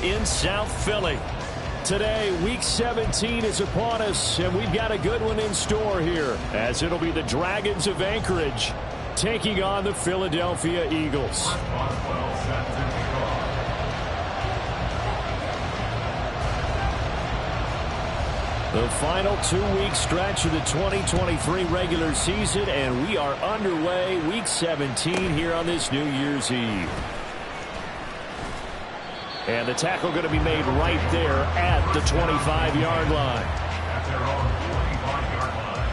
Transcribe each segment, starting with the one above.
In South Philly. Today, Week 17 is upon us, and we've got a good one in store here, as it'll be the Dragons of Anchorage taking on the Philadelphia Eagles. The final 2-week stretch of the 2023 regular season, and we are underway Week 17 here on this New Year's Eve. And the tackle going to be made right there at the 25-yard line. At their own 25-yard line.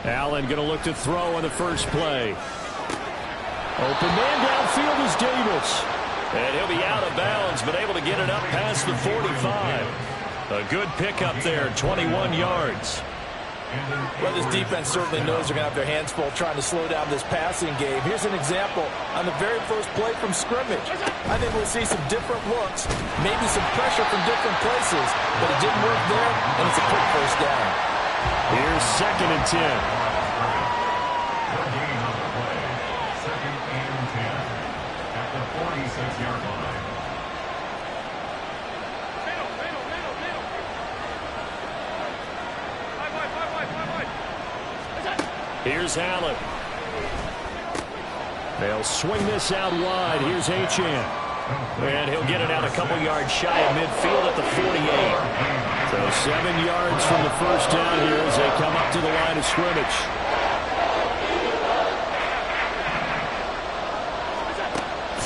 Allen going to look to throw on the first play. Open man downfield is Davis. And he'll be out of bounds, but able to get it up past the 45. A good pickup there, 21 yards. Well, this defense certainly knows they're going to have their hands full trying to slow down this passing game. Here's an example on the very first play from scrimmage. I think we'll see some different looks, maybe some pressure from different places, but it didn't work there, and it's a quick first down. Here's 2nd and 10. Here's Allen. They'll swing this out wide. Here's Achane. And he'll get it out a couple yards shy of midfield at the 48. So 7 yards from the first down here as they come up to the line of scrimmage.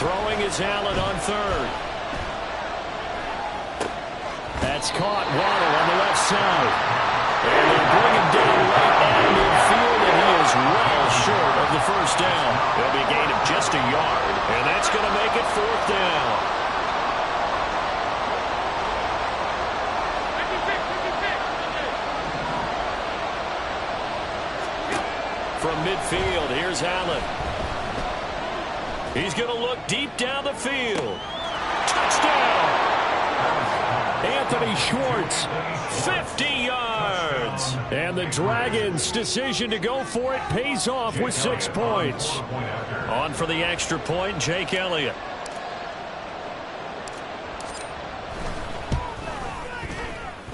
Throwing is Allen on 3rd. That's caught. Waddle on the left side. And they bring him down right at midfield, and he is well short of the first down. There'll be a gain of just a yard, and that's going to make it 4th down. From midfield, here's Allen. He's going to look deep down the field. Touchdown! Anthony Schwartz, 50 yards. And the Dragons' decision to go for it pays off with 6 points. On for the extra point, Jake Elliott.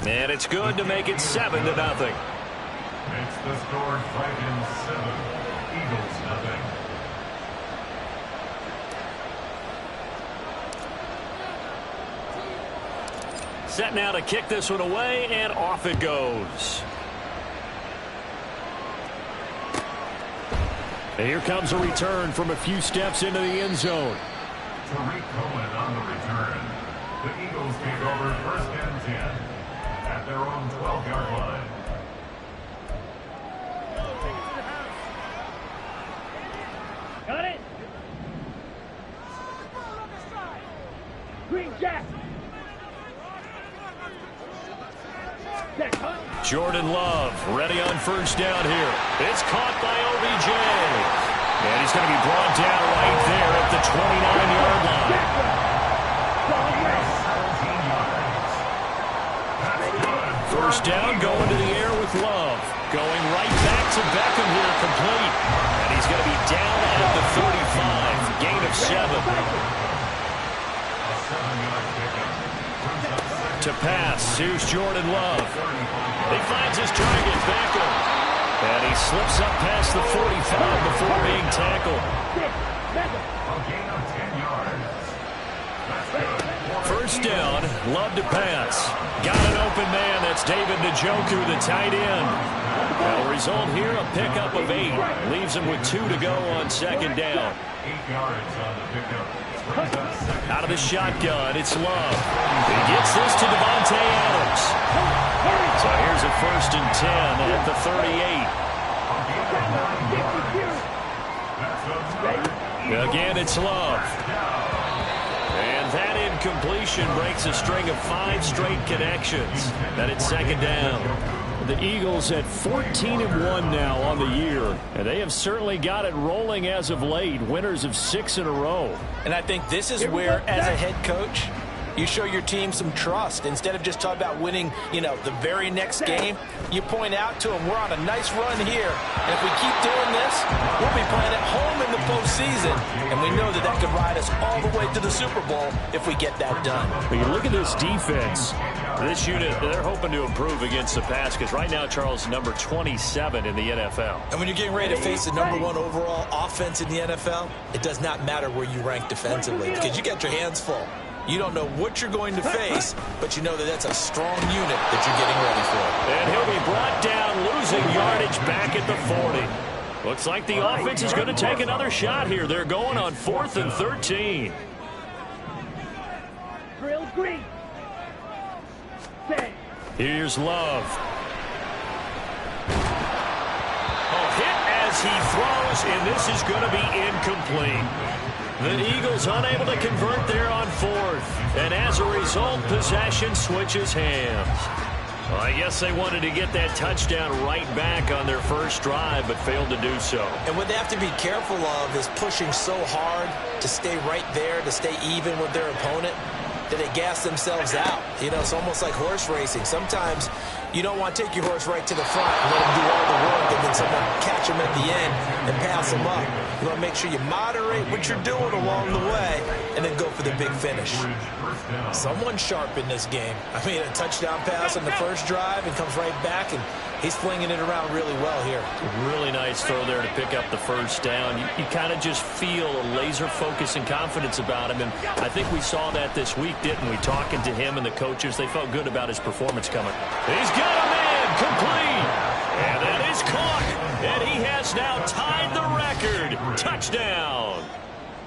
And it's good to make it 7-0. Makes the score Dragons 7, Eagles 0. Set now to kick this one away, and off it goes. And here comes a return from a few steps into the end zone. Tariq Cohen on the return. The Eagles take over 1st and 10 at their own 12-yard line. Got it. Green Jack. Jordan Love ready on first down here. It's caught by OBJ. And he's going to be brought down right there at the 29-yard line. First down going to the air with Love. Going right back to Beckham here, complete. And he's going to be down at the 35. Gain of 7. To pass, here's Jordan Love. He finds his target, Beckham. And he slips up past the 45 before being tackled. First down, Love to pass. Got an open man, that's David Njoku, the tight end. That'll result here, a pickup of 8. Leaves him with 2 to go on 2nd down. 8 yards on the pickup. Out of the shotgun, it's Love. He gets this to Devontae Adams. So here's a 1st and 10 at the 38. Again, it's Love. And that incompletion breaks a string of 5 straight connections. Then it's 2nd down. The Eagles at 14-1 now on the year, and they have certainly got it rolling as of late, winners of 6 in a row. And I think this is where, as a head coach, you show your team some trust. Instead of just talking about winning, the very next game, you point out to them, we're on a nice run here. And if we keep doing this, we'll be playing at home in the postseason. And we know that that could ride us all the way to the Super Bowl if we get that done. But you look at this defense. This unit, they're hoping to improve against the pass because right now, Charles is number 27 in the NFL. And when you're getting ready to face the #1 overall offense in the NFL, it does not matter where you rank defensively because you got your hands full. You don't know what you're going to face, but you know that that's a strong unit that you're getting ready for. And he'll be brought down, losing yardage back at the 40. Looks like the offense is going to take another shot here. They're going on 4th and 13. Drill green. Set. Here's Love. Hit as he throws, and this is going to be incomplete. The Eagles unable to convert there on 4th, and as a result, possession switches hands. Well, I guess they wanted to get that touchdown right back on their first drive, but failed to do so. And what they have to be careful of is pushing so hard to stay right there, to stay even with their opponent, that they gas themselves out. It's almost like horse racing. Sometimes you don't want to take your horse right to the front and let him do all the work and then someone catch him at the end and pass him up. You want to make sure you moderate what you're doing along the way and then go for the big finish. Someone sharp in this game. I mean, a touchdown pass on the first drive and comes right back, and he's flinging it around really well here. Really nice throw there to pick up the first down. You kind of just feel a laser focus and confidence about him, and I think we saw that this week, didn't we? Talking to him and the coaches, they felt good about his performance coming. He's got a man complete, and that is caught, and he has now tied the record. Touchdown.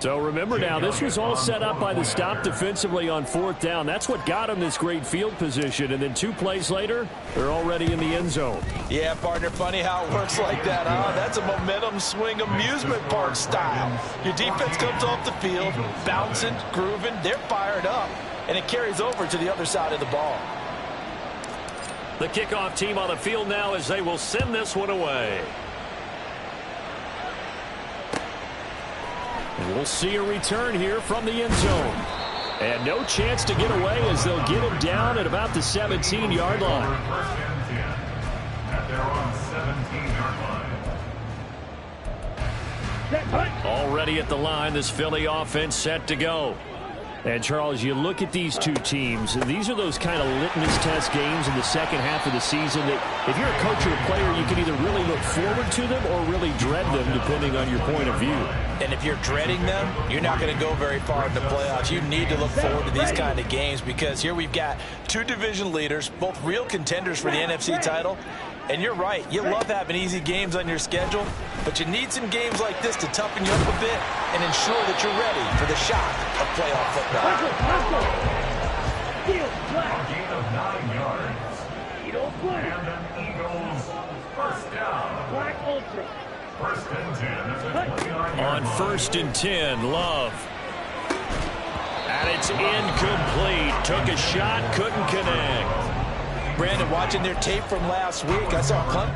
So remember now, this was all set up by the stop defensively on 4th down. That's what got him this great field position. And then 2 plays later, they're already in the end zone. Yeah, partner, funny how it works like that, huh? That's a momentum swing amusement park style. Your defense comes off the field, bouncing, grooving, they're fired up, and it carries over to the other side of the ball. The kickoff team on the field now as they will send this one away. And we'll see a return here from the end zone. And no chance to get away as they'll get him down at about the 17-yard line. First and 10 at their own 17-yard line. Already at the line, this Philly offense set to go. And, Charles, you look at these two teams, and these are those kind of litmus test games in the second half of the season that if you're a coach or a player, you can either really look forward to them or really dread them, depending on your point of view. And if you're dreading them, you're not going to go very far in the playoffs. You need to look forward to these kind of games because here we've got 2 division leaders, both real contenders for the NFC title. And you're right, you love having easy games on your schedule, but you need some games like this to toughen you up a bit and ensure that you're ready for the shock of playoff football. A gain of 9 yards. And an Eagles first down. Black Ultra. First and 10 at the 29-yard On line. 1st and 10, Love. And it's incomplete. Took a shot, couldn't connect. Brandon, watching their tape from last week, I saw a punt.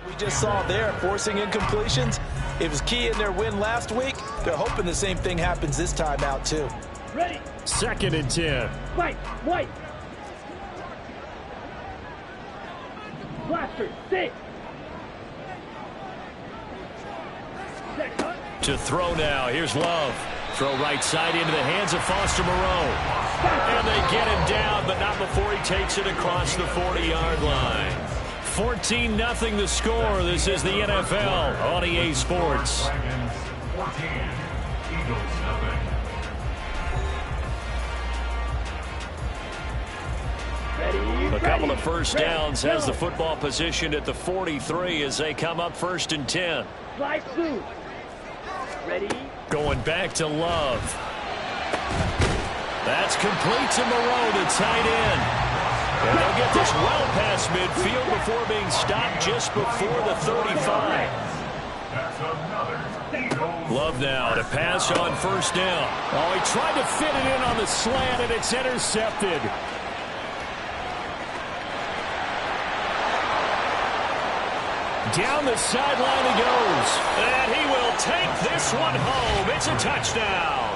We just saw there, forcing incompletions. It was key in their win last week. They're hoping the same thing happens this time out, too. Ready. 2nd and 10. White. White. Blaster. Sit. Set. Cut. To throw now. Here's Love. Throw right side into the hands of Foster Moreau. And they get him down, but not before he takes it across the 40-yard line. 14-0 the score. This is the NFL on EA Sports. Dragons 14, Eagles nothing. A couple of first downs has the football positioned at the 43 as they come up 1st and 10. Fly through. Ready. Going back to Love. That's complete to Moreau, the tight end. And they'll get this well past midfield before being stopped just before the 35. Love now to pass on first down. Oh, he tried to fit it in on the slant, and it's intercepted. Down the sideline he goes. And he will take this one home. It's a touchdown.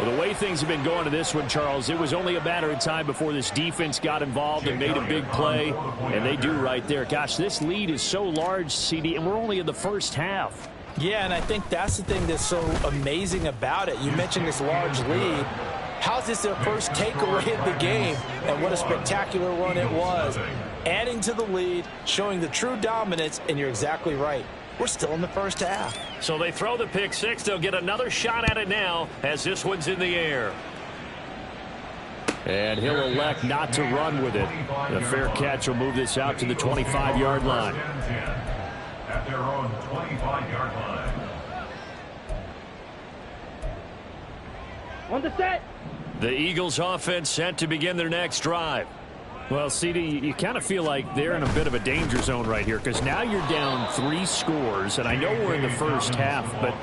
Well, the way things have been going to this one, Charles, it was only a matter of time before this defense got involved and made a big play, and they do right there. Gosh, this lead is so large, CD, and we're only in the first half. Yeah, and I think that's the thing that's so amazing about it. You mentioned this large lead. How's this their first takeaway in the game? And what a spectacular run it was. Adding to the lead, showing the true dominance, and you're exactly right. We're still in the first half. So they throw the pick six. They'll get another shot at it now as this one's in the air. And he'll elect not to run with it. The fair catch will move this out to the 25-yard line. At their own 25-yard line. On the set. The Eagles offense set to begin their next drive. Well, CD, you kind of feel like they're in a bit of a danger zone right here because now you're down 3 scores, and I know we're in the first half, but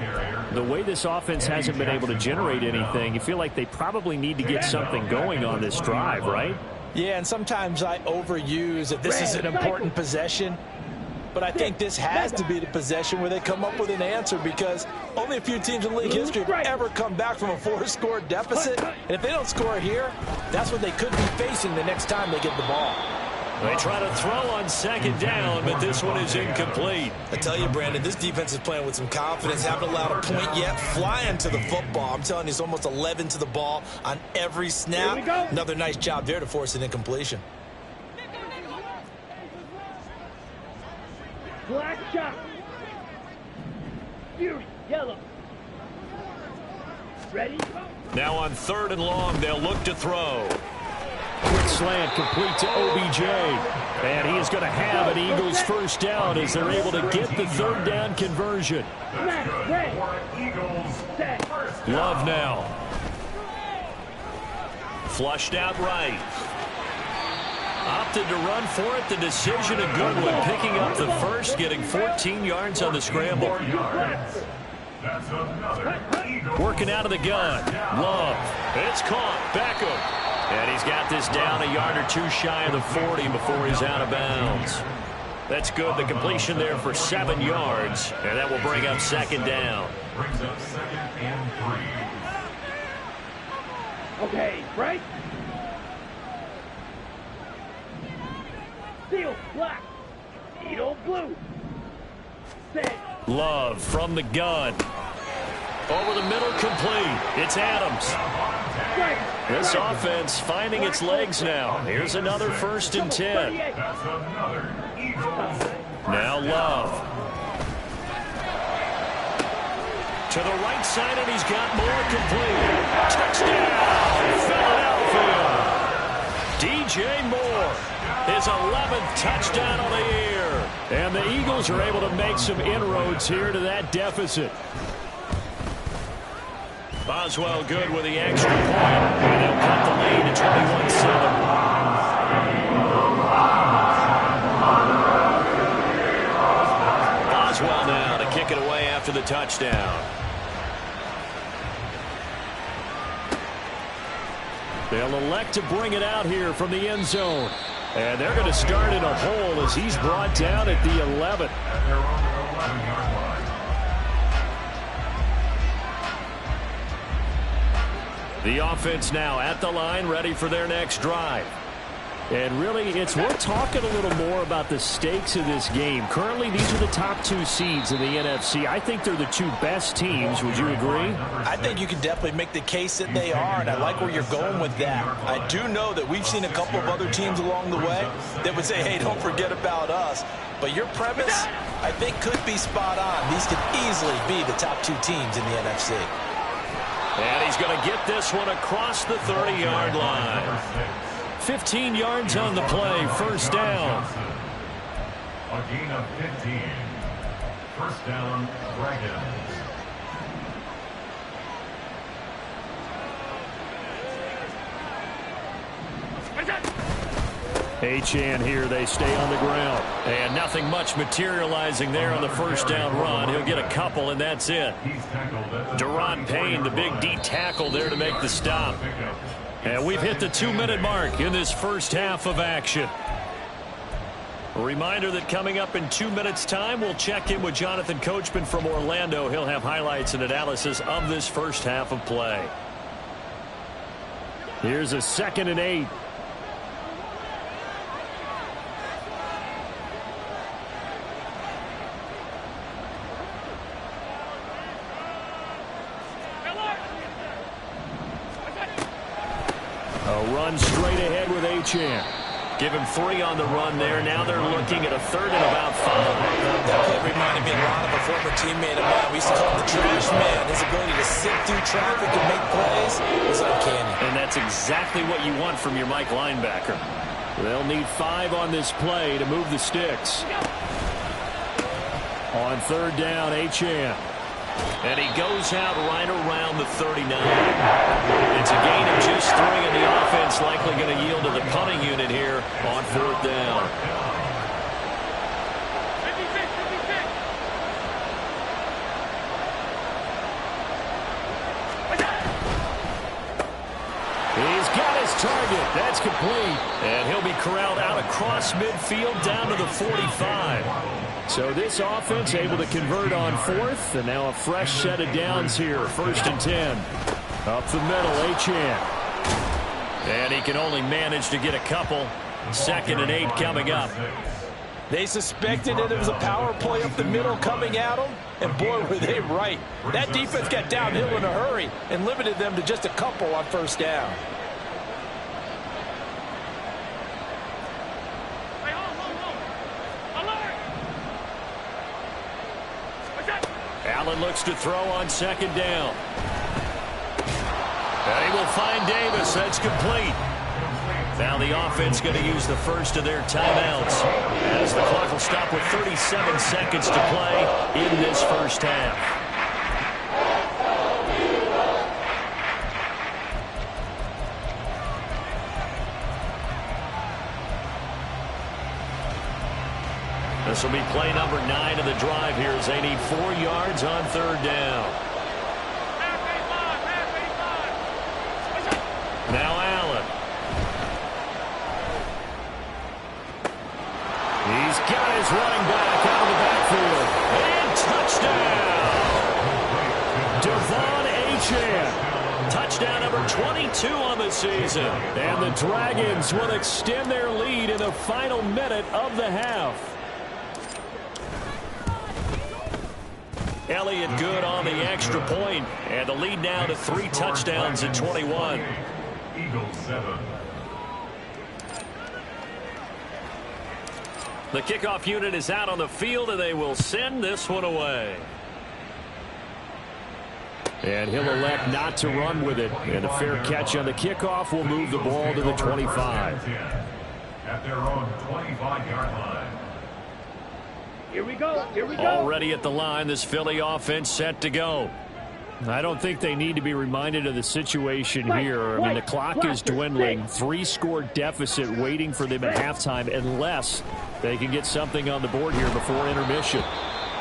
the way this offense hasn't been able to generate anything, you feel like they probably need to get something going on this drive, right? Yeah, and sometimes I overuse if this is an important possession. But I think this has to be the possession where they come up with an answer because only a few teams in league history have ever come back from a 4-score deficit. And if they don't score here, that's what they could be facing the next time they get the ball. They try to throw on second down, but this one is incomplete. I tell you, Brandon, this defense is playing with some confidence. Haven't allowed a point yet. Flying to the football. I'm telling you, it's almost 11 to the ball on every snap. Another nice job there to force an incompletion. Black shot. Fury, yellow. Ready? Now on 3rd and long, they'll look to throw. Quick slant complete to OBJ. And he is going to have an Eagles first down as they're able to get the 3rd down conversion. Love now. Flushed out right. Opted to run for it. The decision a good one. Picking up the first, getting 14 yards on the scramble. Working out of the gun. Love. It's caught. Beckham. And he's got this down a yard or 2 shy of the 40 before he's out of bounds. That's good. The completion there for 7 yards. And that will bring up 2nd down. Brings up 2nd and 3. Okay, right. Steel, black. Needle, blue. Set. Love from the gun. Over the middle, complete. It's Adams. This offense finding its legs now. Here's another 1st and 10. That's another Eagles. Now Love. To the right side, and he's got more complete. Touchdown! Philadelphia. DJ Moore. His 11th touchdown of the year. And the Eagles are able to make some inroads here to that deficit. Boswell good with the extra point. And they'll cut the lead to 21-7. Boswell now to kick it away after the touchdown. They'll elect to bring it out here from the end zone. And they're going to start in a hole as he's brought down at the 11. At their own 11-yard line. The offense now at the line, ready for their next drive. And really, it's worth talking a little more about the stakes of this game. Currently, these are the top 2 seeds in the NFC. I think they're the 2 best teams. Would you agree? I think you can definitely make the case that they are, and I like where you're going with that. I do know that we've seen a couple of other teams along the way that would say, hey, don't forget about us. But your premise, I think, could be spot on. These could easily be the top 2 teams in the NFC. And he's going to get this one across the 30-yard line. 15 yards on the play, 1st down. A gain of 15. 1st down, Dragons. Achane here, they stay on the ground. And nothing much materializing there on the first down run. He'll get a couple, and that's it. Deron Payne, the big D tackle there to make the stop. And we've hit the 2-minute mark in this first half of action. A reminder that coming up in 2 minutes' time, we'll check in with Jonathan Coachman from Orlando. He'll have highlights and analysis of this first half of play. Here's a 2nd and 8. A run straight ahead with Achane. Give him 3 on the run there. Now they're looking at a 3rd and about 5. That play reminded me a lot of a former teammate of mine. We used to call him the trash man. His ability to sit through traffic and make plays was uncanny. And that's exactly what you want from your Mike linebacker. They'll need 5 on this play to move the sticks. On 3rd down, Achane. And he goes out right around the 39. It's a gain of just 3, and the offense likely going to yield to the punting unit here on 4th down. He's got his target. That's complete. And he'll be corralled out across midfield down to the 45. So this offense able to convert on 4th, and now a fresh set of downs here. 1st and 10. Up the middle, Achane. And he can only manage to get a couple. 2nd and 8 coming up. They suspected that it was a power play up the middle coming at them, and boy, were they right. That defense got downhill in a hurry and limited them to just a couple on 1st down. Allen looks to throw on 2nd down. And he will find Davis. That's complete. Now the offense going to use the first of their timeouts, as the clock will stop with 37 seconds to play in this first half. This will be play number 9 of the drive here as they need 4 yards on 3rd down. Now Allen. He's got his running back out of the backfield. And touchdown. Devon Achane. Touchdown number 22 on the season. And the Dragons will extend their lead in the final minute of the half. Elliott good on the extra point, and the lead now to 3 touchdowns at 21. Eagles 7. The kickoff unit is out on the field, and they will send this one away. And he'll elect not to run with it. And a fair catch on the kickoff will move the ball to the 25. At their own 25-yard line. Here we go. Here we go. Already at the line, this Philly offense set to go. I don't think they need to be reminded of the situation here. I mean, the clock is dwindling. 3-score deficit waiting for them at halftime unless they can get something on the board here before intermission.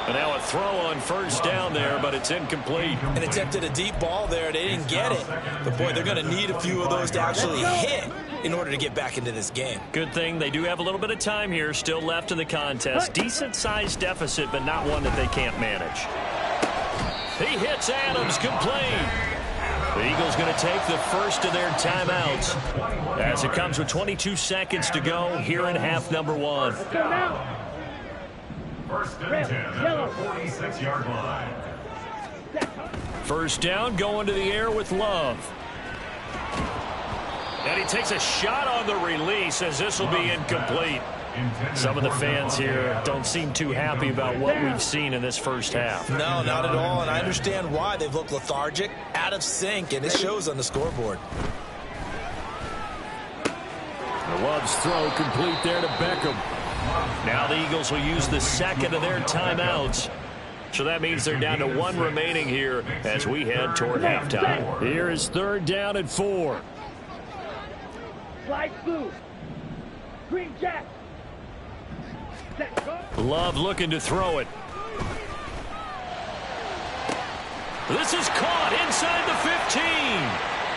And now a throw on 1st down there, but it's incomplete. And attempted a deep ball there. They didn't get it. But, boy, they're going to need a few of those to actually hit in order to get back into this game. Good thing they do have a little bit of time here still left in the contest. Decent-sized deficit, but not one that they can't manage. He hits Adams, complete. The Eagles going to take the first of their timeouts as it comes with 22 seconds to go here in half number 1. 1st and 10 at the 46-yard line. 1st down, going to the air with Love. And he takes a shot on the release as this will be incomplete. Some of the fans here don't seem too happy about what we've seen in this first half. No, not at all, and I understand why. They've looked lethargic, out of sync, and it shows on the scoreboard. Love's throw complete there to Beckham. Now the Eagles will use the 2nd of their timeouts. So that means they're down to 1 remaining here as we head toward halftime. Here is 3rd down and 4. Slide through. Green Jack. Set, go. Love looking to throw it. This is caught inside the 15.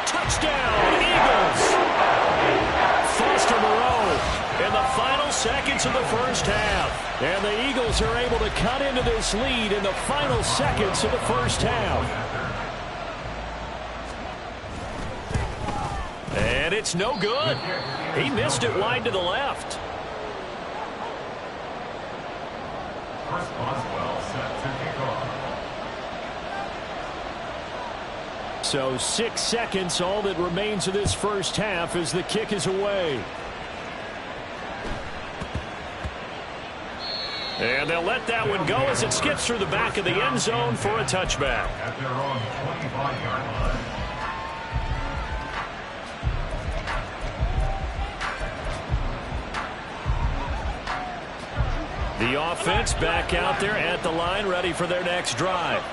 Touchdown, Eagles. Foster Moreau in the final seconds of the first half. And the Eagles are able to cut into this lead in the final seconds of the first half. And it's no good. He missed it wide to the left. Chris Boswell set to kick off. So 6 seconds, all that remains of this first half as the kick is away. And they'll let that one go as it skips through the back of the end zone for a touchback. At their own 25-yard line. The offense back out there at the line, ready for their next drive.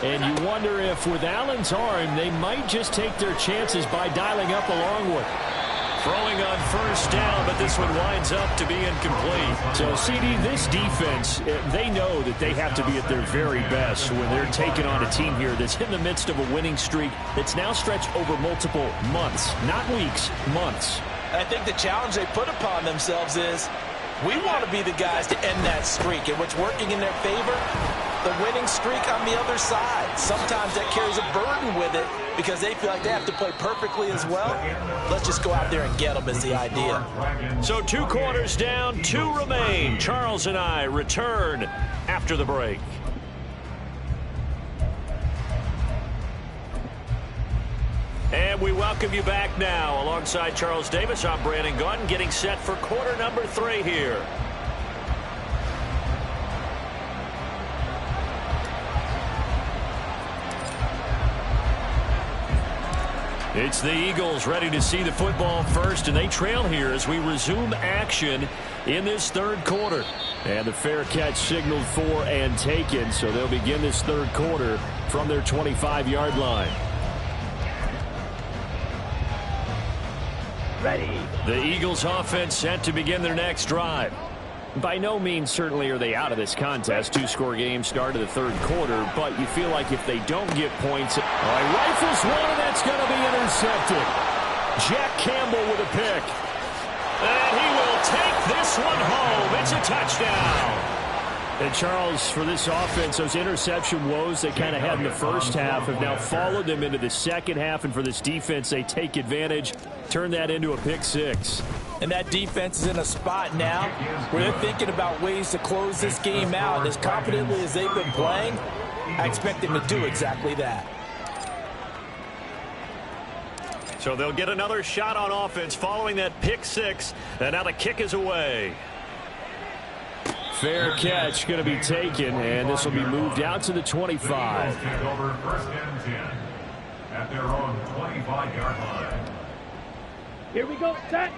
And you wonder if with Allen's arm, they might just take their chances by dialing up a long one. Throwing on first down, but this one winds up to be incomplete. So, CD, this defense, they know that they have to be at their very best when they're taking on a team here that's in the midst of a winning streak that's now stretched over multiple months, not weeks, months. I think the challenge they put upon themselves is we want to be the guys to end that streak, and what's working in their favor, the winning streak on the other side. Sometimes that carries a burden with it because they feel like they have to play perfectly as well. Let's just go out there and get them is the idea. So 2 quarters down, 2 remain. Charles and I return after the break. And we welcome you back now. Alongside Charles Davis, I'm Brandon Gaudin, getting set for quarter number 3 here. It's the Eagles ready to see the football first, and they trail here as we resume action in this third quarter. And the fair catch signaled for and taken, so they'll begin this third quarter from their 25-yard line. Ready. The Eagles offense set to begin their next drive. By no means certainly are they out of this contest. 2-score game start of the third quarter, but you feel like if they don't get points, rifles one, and that's going to be intercepted. Jack Campbell with a pick. And he will take this one home. It's a touchdown. And Charles, for this offense, those interception woes they kind of had in the first half have now followed them into the second half, and for this defense, they take advantage, turn that into a pick 6. And that defense is in a spot now where they're thinking about ways to close this game out. And as confidently as they've been playing, I expect them to do exactly that. So they'll get another shot on offense following that pick 6, and now the kick is away. Fair catch going to be taken, and this will be moved out to the 25. The Eagles take over 1st and 10 at their own 25-yard line. Here we go. Set.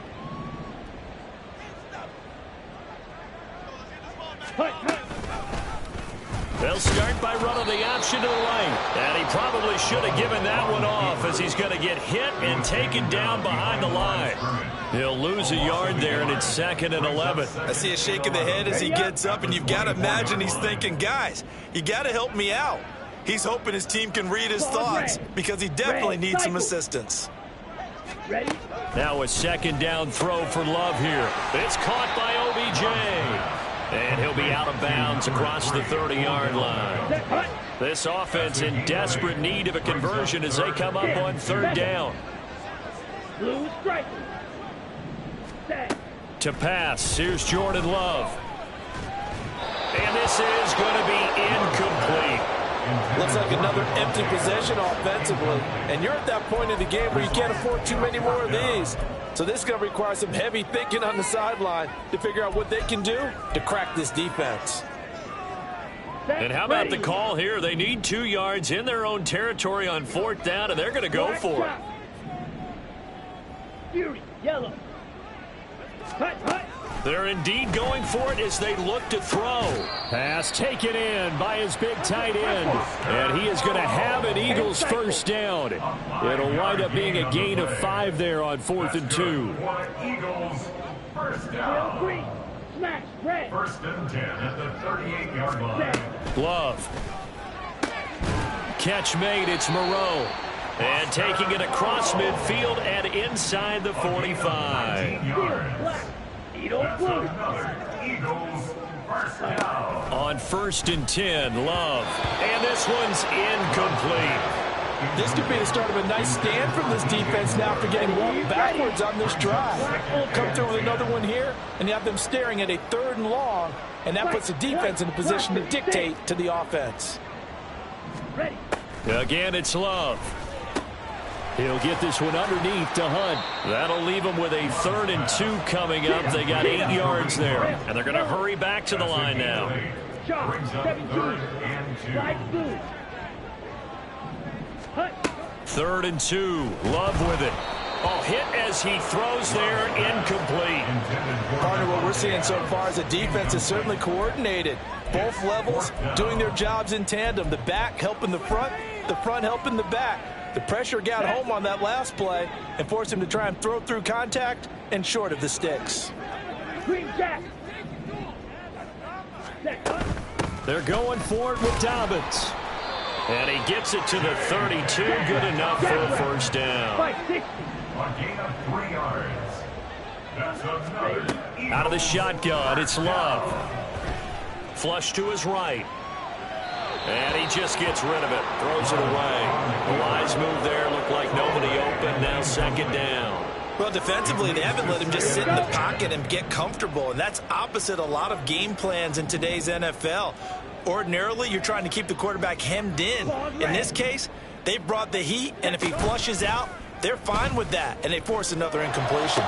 They'll start by running the option to the lane. And he probably should have given that one off as he's going to get hit and taken down behind the line. He'll lose a yard there, and it's 2nd and 11. I see a shake of the head as he gets up, and you've got to imagine he's thinking, guys, you got to help me out. He's hoping his team can read his thoughts because he definitely needs some assistance. Ready? Now a 2nd down throw for Love here. It's caught by OBJ. And he'll be out of bounds across the 30-yard line. This offense in desperate need of a conversion as they come up on 3rd down. Blue striker. Set. To pass, here's Jordan Love. And this is going to be incomplete. Looks like another empty possession offensively. And you're at that point in the game where you can't afford too many more of these. So this is going to require some heavy thinking on the sideline to figure out what they can do to crack this defense. And how about the call here? They need 2 yards in their own territory on 4th down, and they're going to go for it. Fury, yellow. Hut. They're indeed going for it as they look to throw. Pass taken in by his big tight end. And he is going to have an Eagles 1st down. It'll wind up being a gain of 5 there on 4th and 2. Eagles First Field down. green. Smash. Red. First and 10 at the 38-yard line. Set. Love. Catch made. It's Moreau. And taking it across midfield and inside the 45. Field black. Eagles That's blue. another Eagles first down. On first and 10, Love. And this one's incomplete. This could be the start of a nice stand from this defense now after getting walked backwards on this drive. Come through with another one here, and you have them staring at a 3rd and long, and that puts the defense in a position to dictate to the offense. Ready. Again, it's Love. He'll get this one underneath to Hunt. That'll leave him with a 3rd and 2 coming up. They got 8 yards there, and they're going to hurry back to the line now. Shot. Brings up 17. 3rd and 2. Slide blue. Hunt. 3rd and 2. Love with it. Oh, hit as he throws there. Incomplete. Partner, what we're seeing so far is the defense is certainly coordinated. Both levels doing their jobs in tandem. The back helping the front helping the back. The pressure got home on that last play and forced him to try and throw through contact and short of the sticks. Green jack. Set. Hunt. They're going for it with Dobbins. And he gets it to the 32. Good enough for a first down. 560. A gain of 3 yards. That's another Eagles. Out of the shotgun, it's Love. Flush to his right. And he just gets rid of it. Throws it away. The wise move there. Looked like nobody open. Now 2nd down. Well, defensively, they haven't let him just sit in the pocket and get comfortable, and that's opposite a lot of game plans in today's NFL. Ordinarily, you're trying to keep the quarterback hemmed in. In this case, they brought the heat, and if he flushes out, they're fine with that, and they force another incompletion.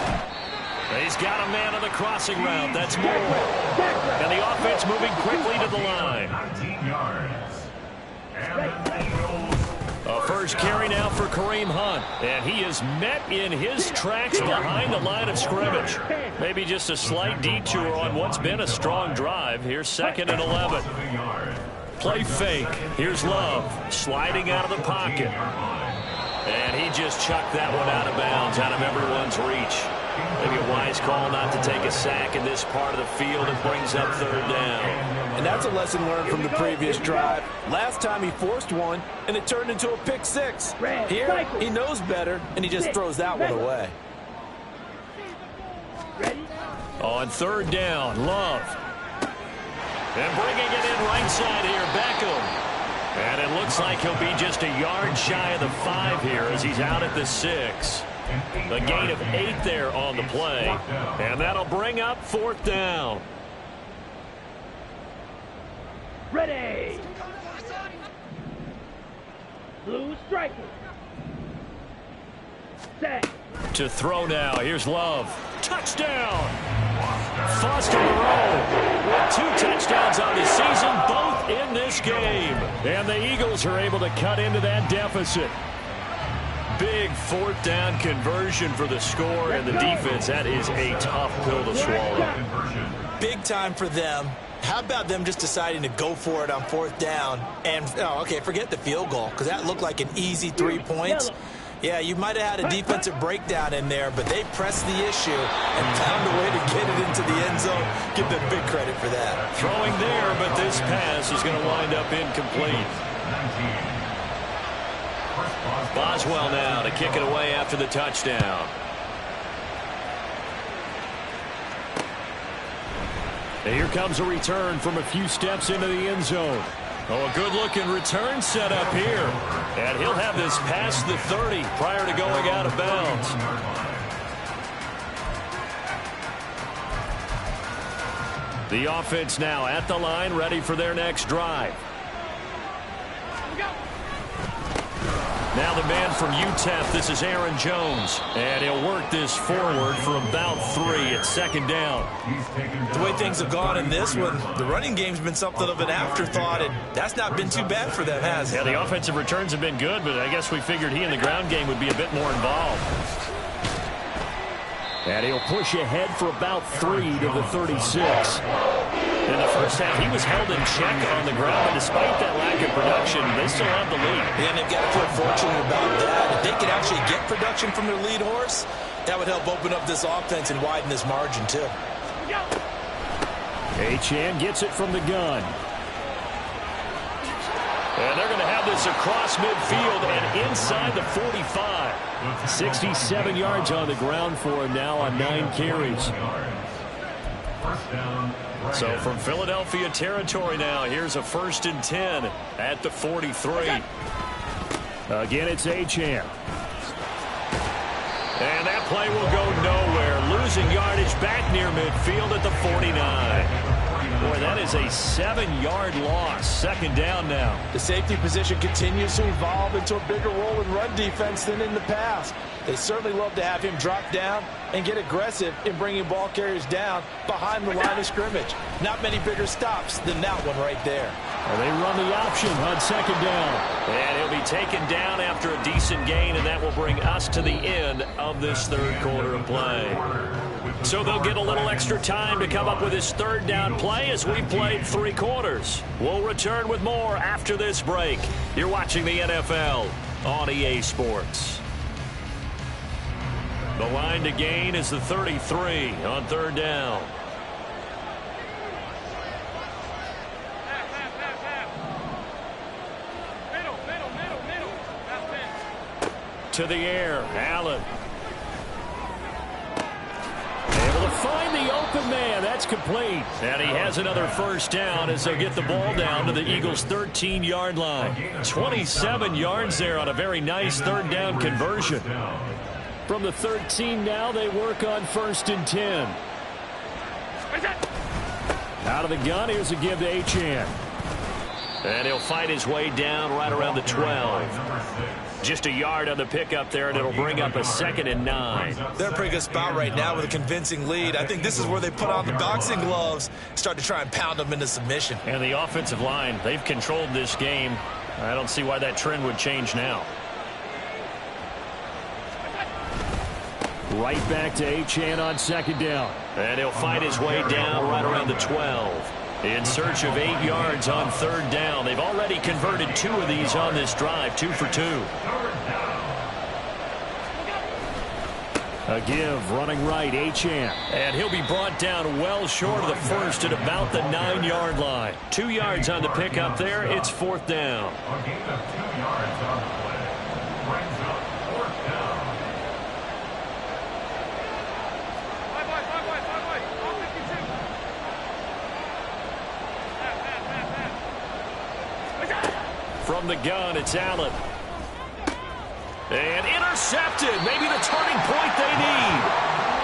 He's got a man on the crossing route. That's Moore. And the offense moving quickly to the line. 19 yards. And the Eagles. A first carry now for Kareem Hunt. And he is met in his tracks behind the line of scrimmage. Maybe just a slight detour on what's been a strong drive. Here's 2nd and 11. Play fake. Here's Love sliding out of the pocket. And he just chucked that one out of bounds, out of everyone's reach. Maybe a wise call not to take a sack in this part of the field. It brings up 3rd down. And that's a lesson learned from the previous drive. Last time he forced one, and it turned into a pick 6. Here, he knows better, and he just throws that one away. Ready. On 3rd down, Love. And bringing it in right side here, Beckham. And it looks like he'll be just a yard shy of the 5 here as he's out at the 6. The gain of 8 there on the play. And that'll bring up 4th down. Ready. Blue striker. Set. To throw now. Here's Love. Touchdown. Foster Moreau with 2 touchdowns on the season, both in this game. And the Eagles are able to cut into that deficit. Big 4th down conversion for the score, and the defense, that is a tough pill to swallow. Big time for them. How about them just deciding to go for it on 4th down? And, okay, forget the field goal, because that looked like an easy 3 points. Yeah, you might have had a defensive breakdown in there, but they pressed the issue and found a way to get it into the end zone. Give them big credit for that. Throwing there, but this pass is going to wind up incomplete. Boswell now to kick it away after the touchdown. And here comes a return from a few steps into the end zone. Oh, a good-looking return set up here. And he'll have this past the 30 prior to going out of bounds. The offense now at the line, ready for their next drive. Now the man from UTEP, this is Aaron Jones. And he'll work this forward for about 3 at 2nd down. The way things have gone in this one, the running game's been something of an afterthought, and that's not been too bad for them, has it? Yeah, the offensive returns have been good, but I guess we figured he in the ground game would be a bit more involved. And he'll push ahead for about 3 to the 36. In the first half, he was held in check on the ground, and despite that lack of production, they still have the lead. And they've got to feel fortunate about that. If they could actually get production from their lead horse, that would help open up this offense and widen this margin, too. Achane gets it from the gun. And they're going to have this across midfield and inside the 45. 67 yards on the ground for him now on 9 carries. So from Philadelphia territory now, here's a 1st and 10 at the 43. Again, it's Achane. And that play will go nowhere. Losing yardage back near midfield at the 49. Boy, that is a 7-yard loss. 2nd down now. The safety position continues to evolve into a bigger role in run defense than in the past. They certainly love to have him drop down and get aggressive in bringing ball carriers down behind the line of scrimmage. Not many bigger stops than that one right there. Well, they run the option on 2nd down. And he'll be taken down after a decent gain, and that will bring us to the end of this 3rd quarter of play. So they'll get a little extra time to come up with his 3rd down play as we played 3 quarters. We'll return with more after this break. You're watching the NFL on EA Sports. The line to gain is the 33 on 3rd down. To the air, Allen. Able to find the open man. That's complete. And he has another 1st down as they'll get the ball down to the Eagles' 13-yard line. 27 yards there on a very nice 3rd down conversion. From the 13 now, they work on 1st and 10. Out of the gun, here's a give to Achane. And he'll fight his way down right around the 12. Just a yard on the pickup there, and it'll bring up a 2nd and 9. They're in a pretty good spot right now with a convincing lead. I think this is where they put on the boxing gloves, start to try and pound them into submission. And the offensive line, they've controlled this game. I don't see why that trend would change now. Right back to Achane on 2nd down. And he'll fight his way down right around the 12. In search of 8 yards on 3rd down. They've already converted 2 of these on this drive, 2 for 2. A give, running right, Achane. And he'll be brought down well short of the 1st at about the 9-yard line. 2 yards on the pickup there. It's 4th down. A gain of 2 yards on the play. Brings up 4th down. From the gun, it's Allen. And intercepted. Maybe the turning point they need.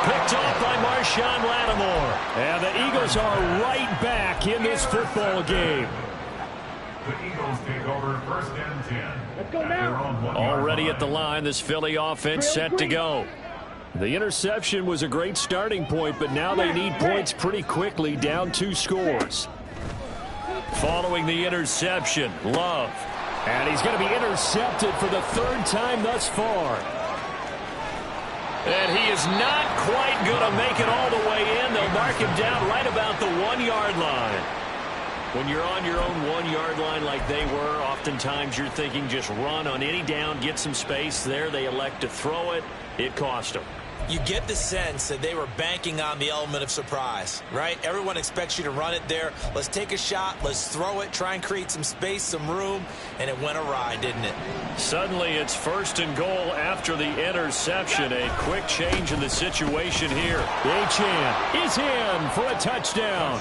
Picked off by Marshawn Lattimore. And the Eagles are right back in this football game. The Eagles take over 1st and 10. Let's go now. Already at the line, this Philly offense set to go. The interception was a great starting point, but now they need points pretty quickly, down 2 scores. Following the interception, Love. And he's going to be intercepted for the 3rd time thus far. And he is not quite going to make it all the way in. They'll mark him down right about the 1-yard line. When you're on your own 1-yard line like they were, oftentimes you're thinking just run on any down, get some space. There they elect to throw it. It cost them. You get the sense that they were banking on the element of surprise, right? Everyone expects you to run it there. Let's take a shot. Let's throw it. Try and create some space, some room. And it went awry, didn't it? Suddenly it's 1st and goal after the interception. A quick change in the situation here. Achane is in for a touchdown.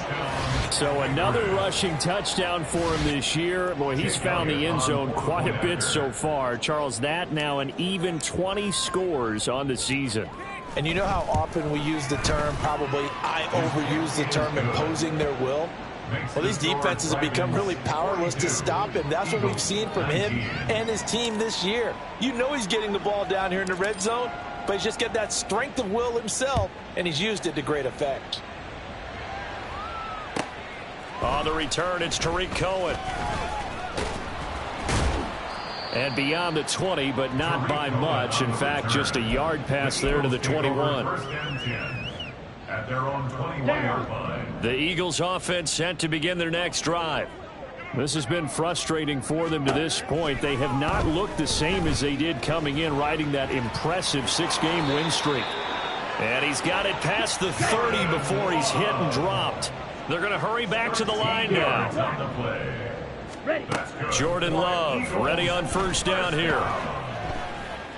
So another rushing touchdown for him this year. Boy, he's found the end zone quite a bit so far. Charles, that now an even 20 scores on the season. And you know how often we use the term, probably I overuse the term, imposing their will? Well, these defenses have become really powerless to stop him. That's what we've seen from him and his team this year. You know he's getting the ball down here in the red zone, but he's just got that strength of will himself, and he's used it to great effect. On the return, it's Tariq Cohen. And beyond the 20, but not by much. In fact, just a yard pass there to the 21. First and 10 at their own 21-yard line. The Eagles offense set to begin their next drive. This has been frustrating for them to this point. They have not looked the same as they did coming in, riding that impressive 6-game win streak. And he's got it past the 30 before he's hit and dropped. They're going to hurry back to the line now. Jordan Love ready on first down here.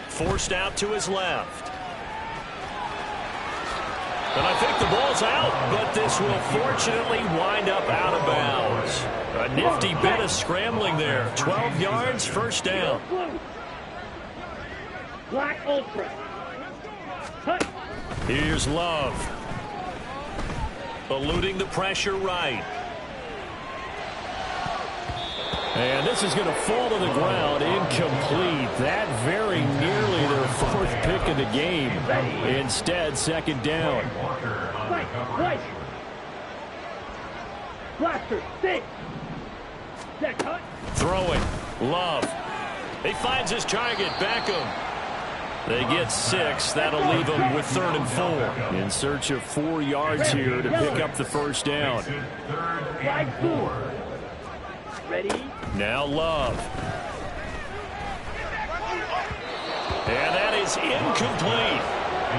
Forced out to his left. And I think the ball's out, but this will fortunately wind up out of bounds. A nifty bit of scrambling there. 12 yards, first down. Black Ultra. Cut. Here's Love. Eluding the pressure right. And this is going to fall to the ground, incomplete. That very nearly their 4th pick of the game. Instead, second down. Right. Blaster, stick. That cut. Throwing. Love. He finds his target. Beckham. They get 6. That'll leave them with 3rd and 4. In search of 4 yards here to pick up the first down. Flag 4. Ready? Now Love. And that is incomplete.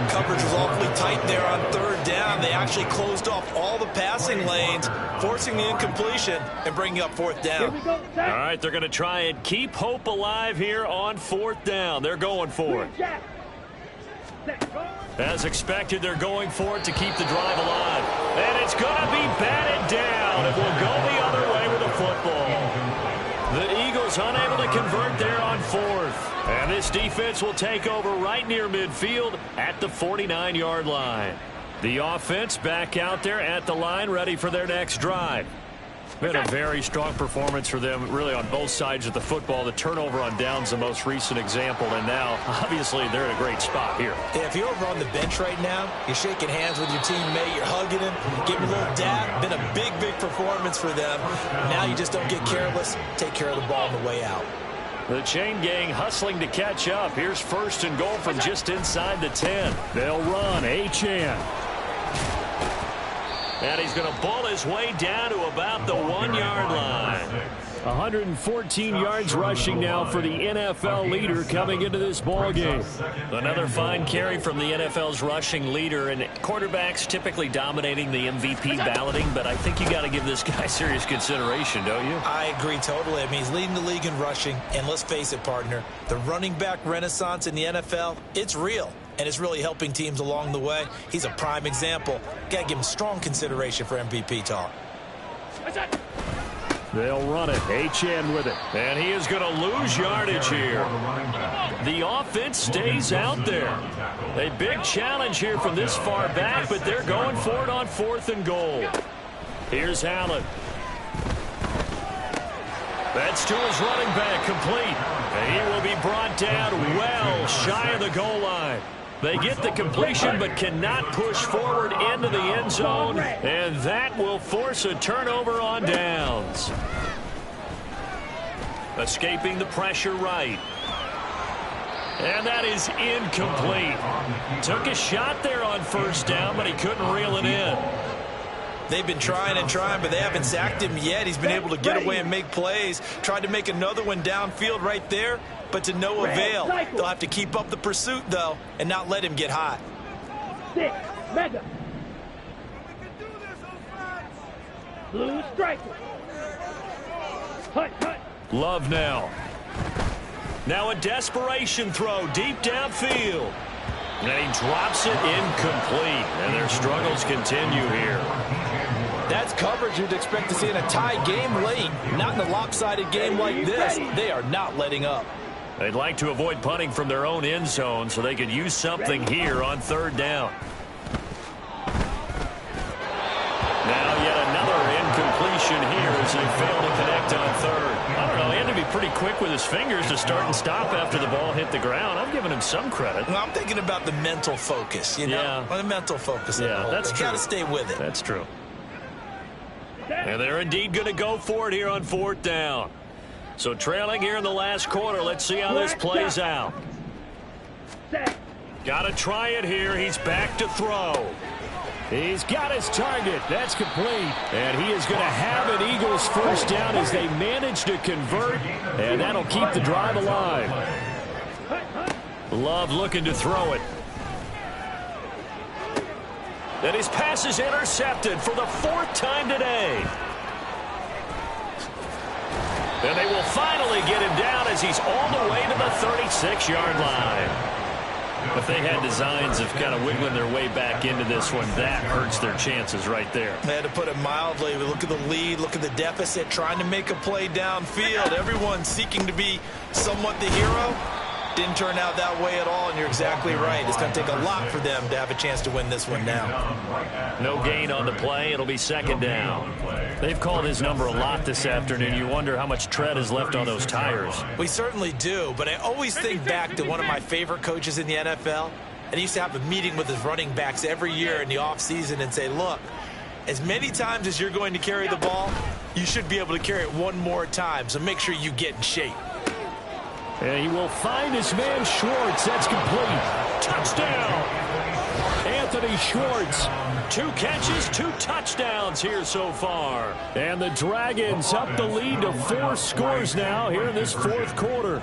Coverage was awfully tight there on 3rd down. They actually closed off all the passing lanes, forcing the incompletion and bringing up 4th down. Here we go. All right, they're going to try and keep hope alive here on 4th down. They're going for it. As expected, they're going for it to keep the drive alive. And it's going to be batted down. It will go the other way with the football. The Eagles unable to convert there on 4th. And this defense will take over right near midfield at the 49-yard line. The offense back out there at the line, ready for their next drive. Been a very strong performance for them, really, on both sides of the football. The turnover on downs, the most recent example, and now, obviously, they're in a great spot here. Yeah, if you're over on the bench right now, you're shaking hands with your teammate, you're hugging him, giving him a little dab. Been a big, big performance for them. Now you just don't get careless. Take care of the ball on the way out. The chain gang hustling to catch up. Here's 1st and goal from just inside the 10. They'll run. Achane. And he's going to ball his way down to about the 1-yard line. 114 yards rushing now for the NFL leader coming into this ball game. Another fine carry from the NFL's rushing leader, and quarterbacks typically dominating the MVP balloting, but I think you got to give this guy serious consideration, don't you? I agree totally. I mean, he's leading the league in rushing, and let's face it, partner, the running back renaissance in the NFL, it's real. And it's really helping teams along the way. He's a prime example. Got to give him strong consideration for MVP talk. They'll run it. Achane with it. And he is going to lose yardage here. The offense stays out there. A big challenge here from this far back, but they're going for it on 4th and goal. Here's Allen. That's to his running back, complete. And he will be brought down well shy of the goal line. They get the completion but cannot push forward into the end zone, and that will force a turnover on downs. Escaping the pressure right. And that is incomplete. Took a shot there on 1st down, but he couldn't reel it in. They've been trying and trying, but they haven't sacked him yet. He's been able to get away and make plays. Tried to make another one downfield right there, but to no avail. They'll have to keep up the pursuit, though, and not let him get hot. 6. Mega. Blue striker. Cut. Love now. Now a desperation throw deep downfield. And he drops it incomplete. And their struggles continue here. That's coverage you'd expect to see in a tie game late. Not in a lopsided game like this. They are not letting up. They'd like to avoid punting from their own end zone so they could use something here on 3rd down. Now yet another incompletion here as he failed to connect on 3rd. I don't know, he had to be pretty quick with his fingers to start and stop after the ball hit the ground. I'm giving him some credit. Well, I'm thinking about the mental focus, you know? Yeah. The mental focus. Yeah, that's true. Got to stay with it. That's true. And they're indeed going to go for it here on 4th down. So trailing here in the last quarter. Let's see how this plays out. Got to try it here. He's back to throw. He's got his target. That's complete. And he is going to have an Eagles first down as they manage to convert. And that'll keep the drive alive. Love looking to throw it. And his pass is intercepted for the 4th time today. And they will finally get him down as he's all the way to the 36-yard line. If they had designs of kind of wiggling their way back into this one, that hurts their chances right there. They had to put it mildly. Look at the lead, look at the deficit, trying to make a play downfield. Everyone seeking to be somewhat the hero. Didn't turn out that way at all, and you're exactly right. It's going to take a lot for them to have a chance to win this one now. No gain on the play. It'll be 2nd down. They've called his number a lot this afternoon. You wonder how much tread is left on those tires. We certainly do, but I always think back to one of my favorite coaches in the NFL, and he used to have a meeting with his running backs every year in the offseason and say, look, as many times as you're going to carry the ball, you should be able to carry it one more time, so make sure you get in shape. And he will find his man Schwartz. That's complete. Touchdown. Anthony Schwartz. 2 catches, 2 touchdowns here so far. And the Dragons up the lead to 4 scores now here in this 4th quarter.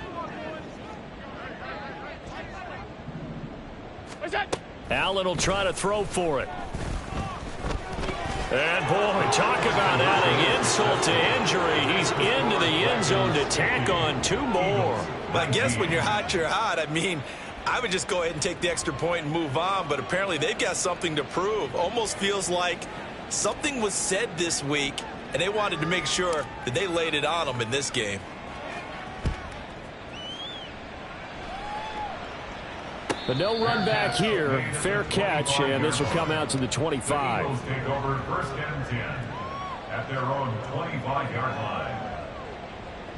Allen will try to throw for it. And, boy, talk about adding insult to injury. He's into the end zone to tack on 2 more. But I guess when you're hot, you're hot. I mean, I would just go ahead and take the extra point and move on, but apparently they've got something to prove. Almost feels like something was said this week, and they wanted to make sure that they laid it on them in this game. But no run back here. Fair catch, and this will come out to the 25. The Eagles take over 1st and 10 at their own 25-yard line.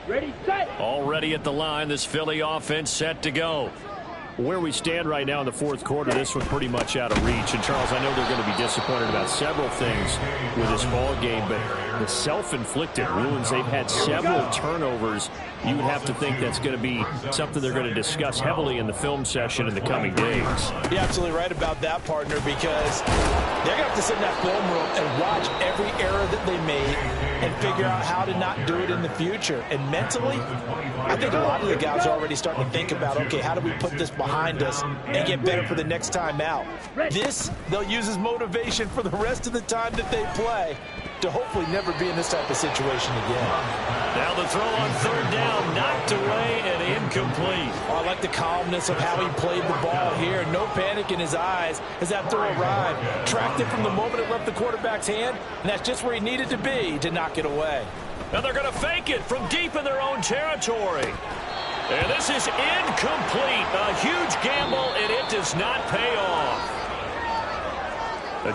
Ready, set. Already at the line, this Philly offense set to go. Where we stand right now in the 4th quarter, this one pretty much out of reach. And, Charles, I know they're going to be disappointed about several things with this ball game, but the self-inflicted wounds, they've had several turnovers. You would have to think that's going to be something they're going to discuss heavily in the film session in the coming days. You're absolutely right about that, partner, because they're going to have to sit in that film room and watch every error that they made and figure out how to not do it in the future. And mentally, I think a lot of the guys are already starting to think about, okay, how do we put this behind us and get better for the next time out? This, they'll use as motivation for the rest of the time that they play to hopefully never be in this type of situation again. Now the throw on 3rd down, knocked away and incomplete. Oh, I like the calmness of how he played the ball here. No panic in his eyes as that throw arrived. Tracked it from the moment it left the quarterback's hand, and that's just where he needed to be to knock it away. And they're going to fake it from deep in their own territory. And this is incomplete. A huge gamble, and it does not pay off.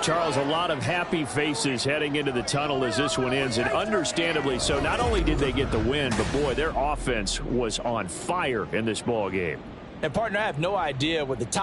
Charles, a lot of happy faces heading into the tunnel as this one ends, and understandably so. Not only did they get the win, but, boy, their offense was on fire in this ball game. And, partner, I have no idea what the top